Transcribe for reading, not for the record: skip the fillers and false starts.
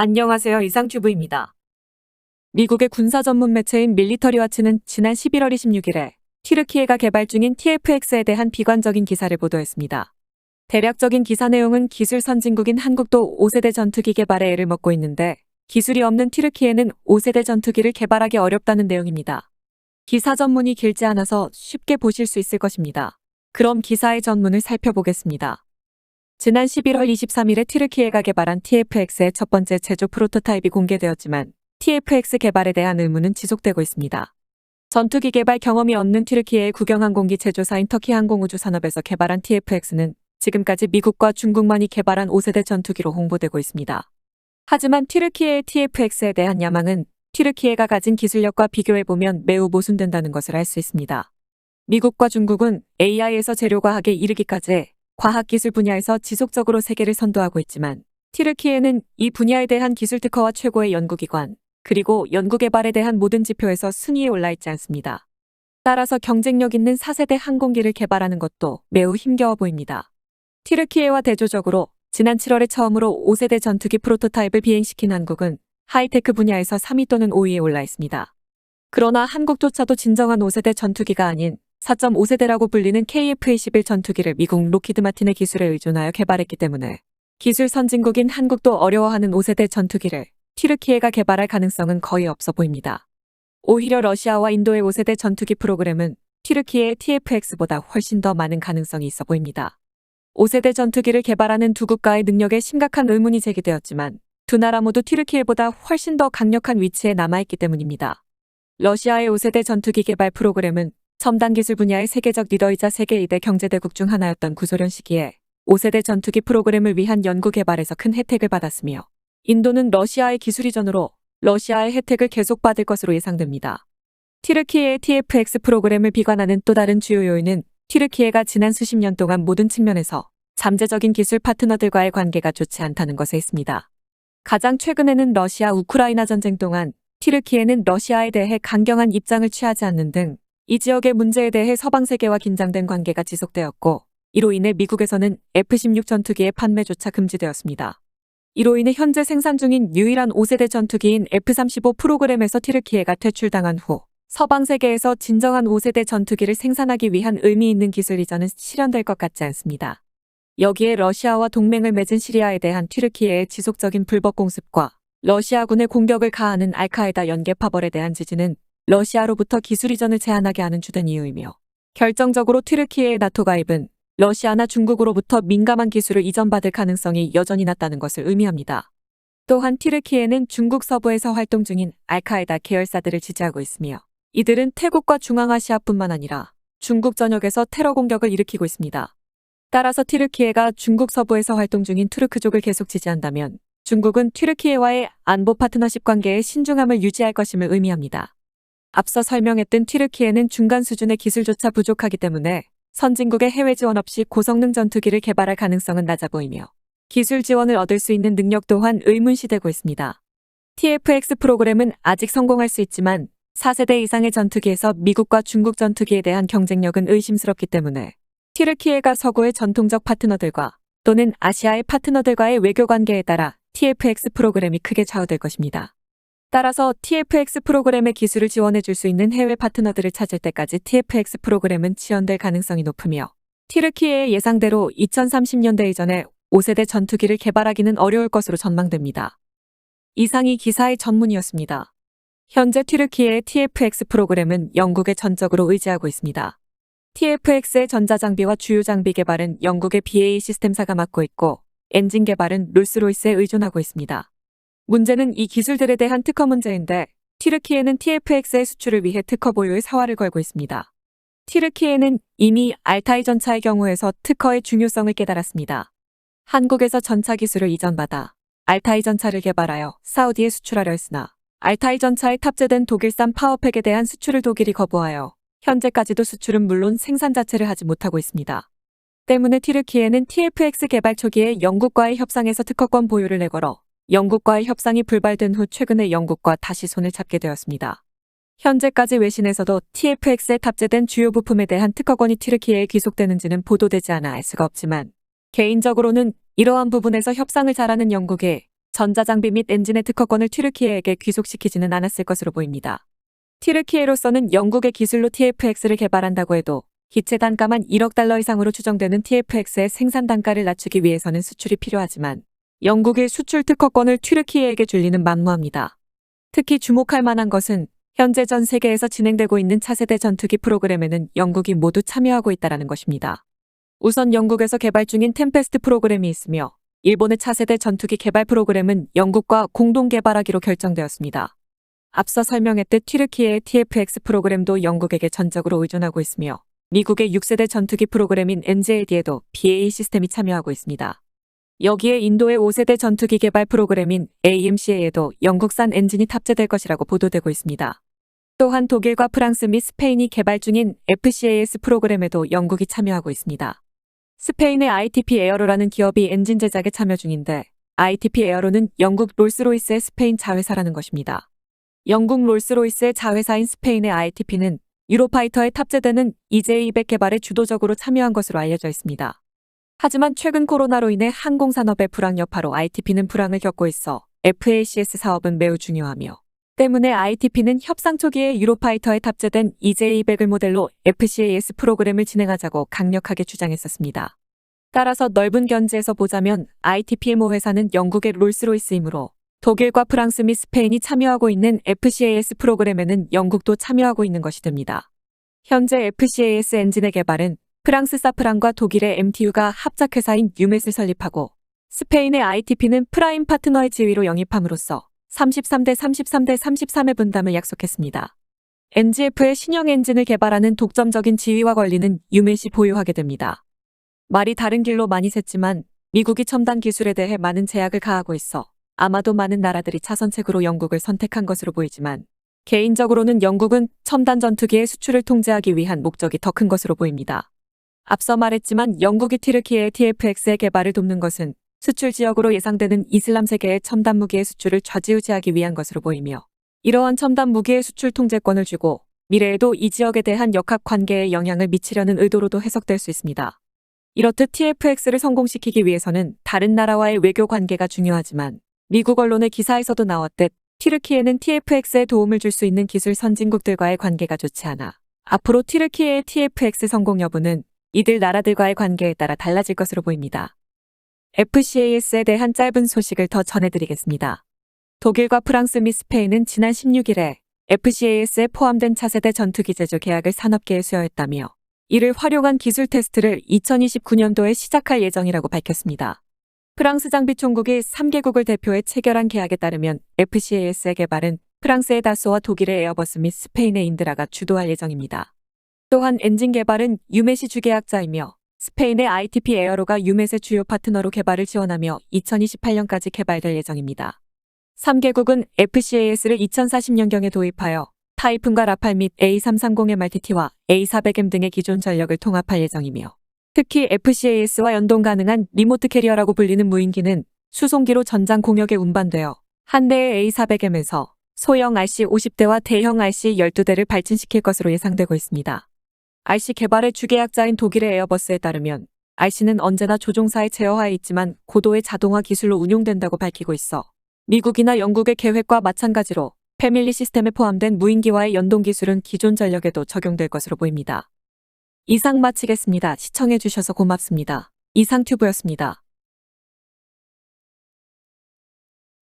안녕하세요. 이상튜브입니다. 미국의 군사 전문 매체인 밀리터리와치는 지난 11월 26일에 튀르키예가 개발 중인 TFX에 대한 비관적인 기사를 보도했습니다. 대략적인 기사 내용은 기술 선진국인 한국도 5세대 전투기 개발에 애를 먹고 있는데 기술이 없는 튀르키예는 5세대 전투기를 개발하기 어렵다는 내용입니다. 기사 전문이 길지 않아서 쉽게 보실 수 있을 것입니다. 그럼 기사의 전문을 살펴보겠습니다. 지난 11월 23일에 튀르키예가 개발한 TFX의 첫 번째 제조 프로토타입이 공개되었지만 TFX 개발에 대한 의문은 지속되고 있습니다. 전투기 개발 경험이 없는 튀르키예의 국영항공기 제조사인 터키 항공우주산업에서 개발한 TFX는 지금까지 미국과 중국만이 개발한 5세대 전투기로 홍보되고 있습니다. 하지만 튀르키예의 TFX에 대한 야망은 튀르키예가 가진 기술력과 비교해보면 매우 모순된다는 것을 알 수 있습니다. 미국과 중국은 AI에서 재료과학에 이르기까지 과학기술 분야에서 지속적으로 세계를 선도하고 있지만 튀르키예는 이 분야에 대한 기술 특허와 최고의 연구기관, 그리고 연구개발에 대한 모든 지표에서 순위에 올라 있지 않습니다. 따라서 경쟁력 있는 4세대 항공기를 개발하는 것도 매우 힘겨워 보입니다. 튀르키예와 대조적으로 지난 7월에 처음으로 5세대 전투기 프로토타입을 비행시킨 한국은 하이테크 분야에서 3위 또는 5위에 올라 있습니다. 그러나 한국조차도 진정한 5세대 전투기가 아닌 4.5세대라고 불리는 KF-21 전투기를 미국 로키드 마틴의 기술에 의존하여 개발했기 때문에 기술 선진국인 한국도 어려워하는 5세대 전투기를 튀르키예가 개발할 가능성은 거의 없어 보입니다. 오히려 러시아와 인도의 5세대 전투기 프로그램은 튀르키예의 TFX보다 훨씬 더 많은 가능성이 있어 보입니다. 5세대 전투기를 개발하는 두 국가의 능력에 심각한 의문이 제기되었지만 두 나라 모두 튀르키예보다 훨씬 더 강력한 위치에 남아있기 때문입니다. 러시아의 5세대 전투기 개발 프로그램은 첨단 기술 분야의 세계적 리더이자 세계 2대 경제대국 중 하나였던 구소련 시기에 5세대 전투기 프로그램을 위한 연구 개발에서 큰 혜택을 받았으며 인도는 러시아의 기술 이전으로 러시아의 혜택을 계속 받을 것으로 예상됩니다. 튀르키예의 TFX 프로그램을 비관하는 또 다른 주요 요인은 튀르키예가 지난 수십 년 동안 모든 측면에서 잠재적인 기술 파트너들과의 관계가 좋지 않다는 것에 있습니다. 가장 최근에는 러시아 우크라이나 전쟁 동안 튀르키예는 러시아에 대해 강경한 입장을 취하지 않는 등 이 지역의 문제에 대해 서방 세계와 긴장된 관계가 지속되었고 이로 인해 미국에서는 F-16 전투기의 판매조차 금지되었습니다. 이로 인해 현재 생산 중인 유일한 5세대 전투기인 F-35 프로그램에서 튀르키예가 퇴출당한 후 서방 세계에서 진정한 5세대 전투기를 생산하기 위한 의미 있는 기술 이전은 실현될 것 같지 않습니다. 여기에 러시아와 동맹을 맺은 시리아에 대한 튀르키예의 지속적인 불법 공습과 러시아군의 공격을 가하는 알카에다 연계 파벌에 대한 지지는 러시아로부터 기술 이전을 제한하게 하는 주된 이유이며 결정적으로 튀르키예의 나토 가입은 러시아나 중국으로부터 민감한 기술을 이전받을 가능성이 여전히 낮다는 것을 의미합니다. 또한 튀르키예는 중국 서부에서 활동 중인 알카에다 계열사들을 지지하고 있으며 이들은 태국과 중앙아시아뿐만 아니라 중국 전역에서 테러 공격을 일으키고 있습니다. 따라서 튀르키예가 중국 서부에서 활동 중인 투르크족을 계속 지지한다면 중국은 튀르키예와의 안보 파트너십 관계에 신중함을 유지할 것임을 의미합니다. 앞서 설명했던 튀르키예는 중간 수준의 기술조차 부족하기 때문에 선진국의 해외 지원 없이 고성능 전투기를 개발할 가능성은 낮아 보이며 기술 지원을 얻을 수 있는 능력 또한 의문시되고 있습니다. TFX 프로그램은 아직 성공할 수 있지만 4세대 이상의 전투기에서 미국과 중국 전투기에 대한 경쟁력은 의심스럽기 때문에 튀르키예가 서구의 전통적 파트너들과 또는 아시아의 파트너들과의 외교 관계에 따라 TFX 프로그램이 크게 좌우될 것입니다. 따라서 TFX 프로그램의 기술을 지원해 줄 수 있는 해외 파트너들을 찾을 때까지 TFX 프로그램은 지연될 가능성이 높으며 튀르키예의 예상대로 2030년대 이전에 5세대 전투기를 개발하기는 어려울 것으로 전망됩니다. 이상이 기사의 전문이었습니다. 현재 튀르키예의 TFX 프로그램은 영국에 전적으로 의지하고 있습니다. TFX의 전자장비와 주요 장비 개발은 영국의 BAE 시스템사가 맡고 있고 엔진 개발은 롤스로이스에 의존하고 있습니다. 문제는 이 기술들에 대한 특허 문제인데 튀르키예는 TFX의 수출을 위해 특허 보유의 사활을 걸고 있습니다. 튀르키예는 이미 알타이 전차의 경우에서 특허의 중요성을 깨달았습니다. 한국에서 전차 기술을 이전받아 알타이 전차를 개발하여 사우디에 수출하려 했으나 알타이 전차에 탑재된 독일산 파워팩에 대한 수출을 독일이 거부하여 현재까지도 수출은 물론 생산 자체를 하지 못하고 있습니다. 때문에 튀르키예는 TFX 개발 초기에 영국과의 협상에서 특허권 보유를 내걸어 영국과의 협상이 불발된 후 최근에 영국과 다시 손을 잡게 되었습니다. 현재까지 외신에서도 TFX에 탑재된 주요 부품에 대한 특허권이 튀르키예에 귀속되는지는 보도되지 않아 알 수가 없지만 개인적으로는 이러한 부분에서 협상을 잘하는 영국에 전자장비 및 엔진의 특허권을 튀르키예에게 귀속시키지는 않았을 것으로 보입니다. 튀르키예로서는 영국의 기술로 TFX를 개발한다고 해도 기체 단가만 1억 달러 이상으로 추정되는 TFX의 생산 단가를 낮추기 위해서는 수출이 필요하지만 영국의 수출 특허권을 튀르키예에게 줄리는 만무합니다. 특히 주목할 만한 것은 현재 전 세계에서 진행되고 있는 차세대 전투기 프로그램에는 영국이 모두 참여하고 있다는 것입니다. 우선 영국에서 개발 중인 템페스트 프로그램이 있으며 일본의 차세대 전투기 개발 프로그램은 영국과 공동 개발하기로 결정되었습니다. 앞서 설명했듯 튀르키예의 TFX 프로그램도 영국에게 전적으로 의존하고 있으며 미국의 6세대 전투기 프로그램인 NGAD에도 BAE 시스템이 참여하고 있습니다. 여기에 인도의 5세대 전투기 개발 프로그램인 AMCA에도 영국산 엔진이 탑재될 것이라고 보도되고 있습니다. 또한 독일과 프랑스 및 스페인이 개발 중인 FCAS 프로그램에도 영국이 참여하고 있습니다. 스페인의 ITP 에어로라는 기업이 엔진 제작에 참여 중인데 ITP 에어로는 영국 롤스로이스의 스페인 자회사라는 것입니다. 영국 롤스로이스의 자회사인 스페인의 ITP는 유로파이터에 탑재되는 EJ200 개발에 주도적으로 참여한 것으로 알려져 있습니다. 하지만 최근 코로나로 인해 항공산업의 불황 여파로 ITP는 불황을 겪고 있어 FACS 사업은 매우 중요하며 때문에 ITP는 협상 초기에 유로파이터에 탑재된 EJ200을 모델로 FCAS 프로그램을 진행하자고 강력하게 주장했었습니다. 따라서 넓은 견지에서 보자면 ITP의 모 회사는 영국의 롤스로이스이므로 독일과 프랑스 및 스페인이 참여하고 있는 FCAS 프로그램에는 영국도 참여하고 있는 것이 됩니다. 현재 FCAS 엔진의 개발은 프랑스 사프란과 독일의 MTU가 합작회사인 유맷을 설립하고 스페인의 ITP는 프라임 파트너의 지위로 영입함으로써 33대 33대 33의 분담을 약속했습니다. NGF의 신형 엔진을 개발하는 독점적인 지위와 권리는 유맷이 보유하게 됩니다. 말이 다른 길로 많이 샜지만 미국이 첨단 기술에 대해 많은 제약을 가하고 있어 아마도 많은 나라들이 차선책으로 영국을 선택한 것으로 보이지만 개인적으로는 영국은 첨단 전투기의 수출을 통제하기 위한 목적이 더 큰 것으로 보입니다. 앞서 말했지만 영국이 튀르키예의 TFX의 개발을 돕는 것은 수출 지역으로 예상되는 이슬람 세계의 첨단 무기의 수출을 좌지우지하기 위한 것으로 보이며 이러한 첨단 무기의 수출 통제권을 주고 미래에도 이 지역에 대한 역학 관계에 영향을 미치려는 의도로도 해석될 수 있습니다. 이렇듯 TFX를 성공시키기 위해서는 다른 나라와의 외교 관계가 중요하지만 미국 언론의 기사에서도 나왔듯 튀르키예는 TFX에 도움을 줄 수 있는 기술 선진국들과의 관계가 좋지 않아 앞으로 튀르키예의 TFX 성공 여부는 이들 나라들과의 관계에 따라 달라질 것으로 보입니다. FCAS에 대한 짧은 소식을 더 전해드리겠습니다. 독일과 프랑스 및 스페인은 지난 16일에 FCAS에 포함된 차세대 전투기 제조 계약을 산업계에 수여했다며 이를 활용한 기술 테스트를 2029년도에 시작할 예정이라고 밝혔습니다. 프랑스 장비 총국이 3개국을 대표해 체결한 계약에 따르면 FCAS의 개발은 프랑스의 다소와 독일의 에어버스 및 스페인의 인드라가 주도할 예정입니다. 또한 엔진 개발은 유맷이 주계약자이며 스페인의 ITP 에어로가 유맷의 주요 파트너로 개발을 지원하며 2028년까지 개발될 예정입니다. 3개국은 FCAS를 2040년경에 도입하여 타이푼과 라팔 및 A330MRTT와 A400M 등의 기존 전력을 통합할 예정이며 특히 FCAS와 연동 가능한 리모트 캐리어라고 불리는 무인기는 수송기로 전장 공역에 운반되어 한 대의 A400M에서 소형 RC50대와 대형 RC12대를 발진시킬 것으로 예상되고 있습니다. RC 개발의 주계약자인 독일의 에어버스에 따르면 RC는 언제나 조종사의 제어하에 있지만 고도의 자동화 기술로 운용된다고 밝히고 있어 미국이나 영국의 계획과 마찬가지로 패밀리 시스템에 포함된 무인기와의 연동 기술은 기존 전력에도 적용될 것으로 보입니다. 이상 마치겠습니다. 시청해주셔서 고맙습니다. 이상튜브였습니다.